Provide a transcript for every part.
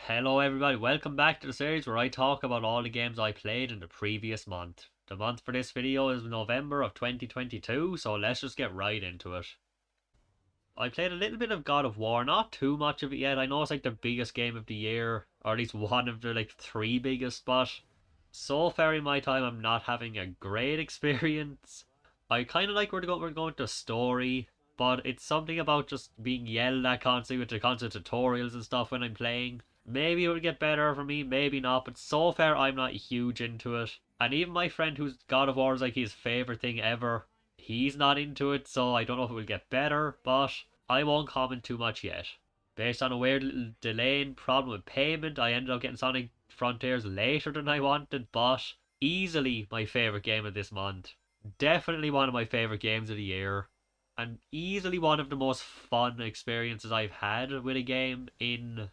Hello everybody, welcome back to the series where I talk about all the games I played in the previous month. The month for this video is November of 2022, so let's just get right into it. I played a little bit of God of War, not too much of it yet. I know it's like the biggest game of the year, or at least one of the like three biggest, but so far in my time I'm not having a great experience. I kind of like where we're going to story, but it's something about just being yelled at constantly with the constant tutorials and stuff when I'm playing. Maybe it will get better for me, maybe not, but so far I'm not huge into it. And even my friend who's God of War is like his favourite thing ever, he's not into it, so I don't know if it will get better, but I won't comment too much yet. Based on a weird little delay and problem with payment, I ended up getting Sonic Frontiers later than I wanted, but easily my favourite game of this month. Definitely one of my favourite games of the year. And easily one of the most fun experiences I've had with a game in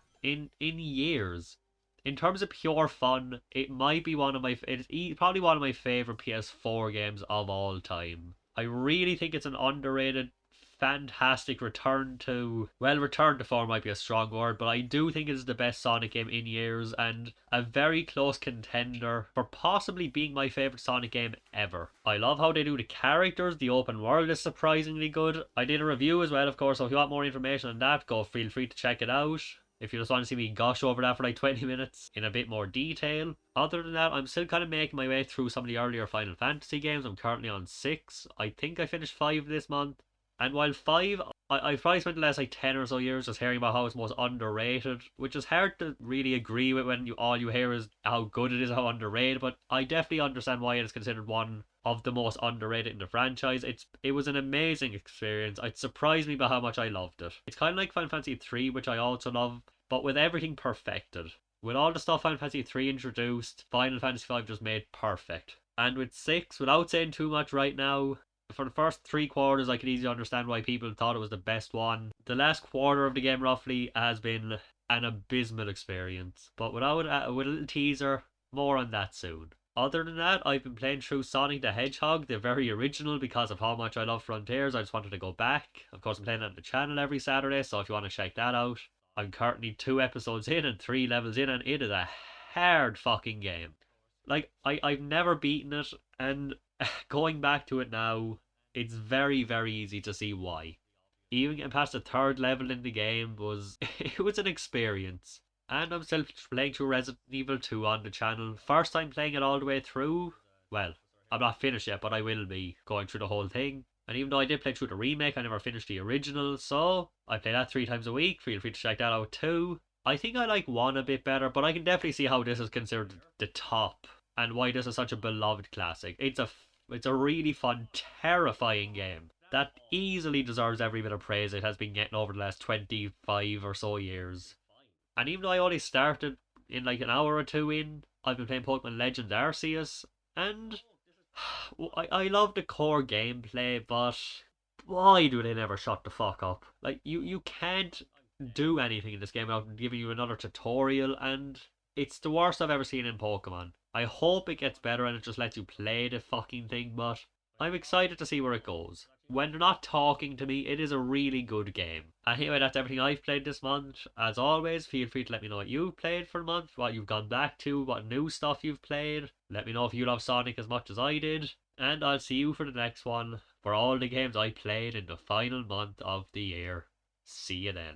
years. In terms of pure fun, it might be one of my it's probably one of my favorite PS4 games of all time. I really think it's an underrated, fantastic return to form might be a strong word, but I do think it's the best Sonic game in years and a very close contender for possibly being my favorite Sonic game ever. I love how they do the characters, the open world is surprisingly good. I did a review as well, of course, so if you want more information on that, feel free to check it out. If you just want to see me gush over that for like 20 minutes in a bit more detail. Other than that, I'm still kind of making my way through some of the earlier Final Fantasy games. I'm currently on 6. I think I finished 5 this month. And while 5, I've probably spent the last like 10 or so years just hearing about how it's most underrated, which is hard to really agree with when all you hear is how good it is, how underrated, but I definitely understand why it is considered one of the most underrated in the franchise. It was an amazing experience. It surprised me by how much I loved it. It's kind of like Final Fantasy 3, which I also love, but with everything perfected. With all the stuff Final Fantasy 3 introduced, Final Fantasy 5 just made perfect. And with 6, without saying too much right now, for the first 3 quarters I could easily understand why people thought it was the best one. The last quarter of the game roughly has been an abysmal experience. But with a little teaser, more on that soon. Other than that, I've been playing through Sonic the Hedgehog, the very original, because of how much I love Frontiers. I just wanted to go back. Of course, I'm playing it on the channel every Saturday, so if you want to check that out. I'm currently 2 episodes in and 3 levels in, and it is a hard fucking game. Like, I've never beaten it, and going back to it now, it's very, very easy to see why. Even getting past the third level in the game was it was an experience. And I'm still playing through Resident Evil 2 on the channel. First time playing it all the way through. Well, I'm not finished yet, but I will be going through the whole thing. And even though I did play through the remake, I never finished the original, so I play that 3 times a week. Feel free to check that out too. I think I like 1 a bit better, but I can definitely see how this is considered the top and why this is such a beloved classic. It's a really fun, terrifying game that easily deserves every bit of praise it has been getting over the last 25 or so years. And even though I only started in like an hour or two in, I've been playing Pokemon Legends Arceus, and I love the core gameplay, but why do they never shut the fuck up? Like, you can't do anything in this game without giving you another tutorial, and it's the worst I've ever seen in Pokemon. I hope it gets better and it just lets you play the fucking thing, but I'm excited to see where it goes. When they're not talking to me, it is a really good game. Anyway, that's everything I've played this month. As always, feel free to let me know what you've played for the month, what you've gone back to, what new stuff you've played. Let me know if you love Sonic as much as I did. And I'll see you for the next one, for all the games I played in the final month of the year. See you then.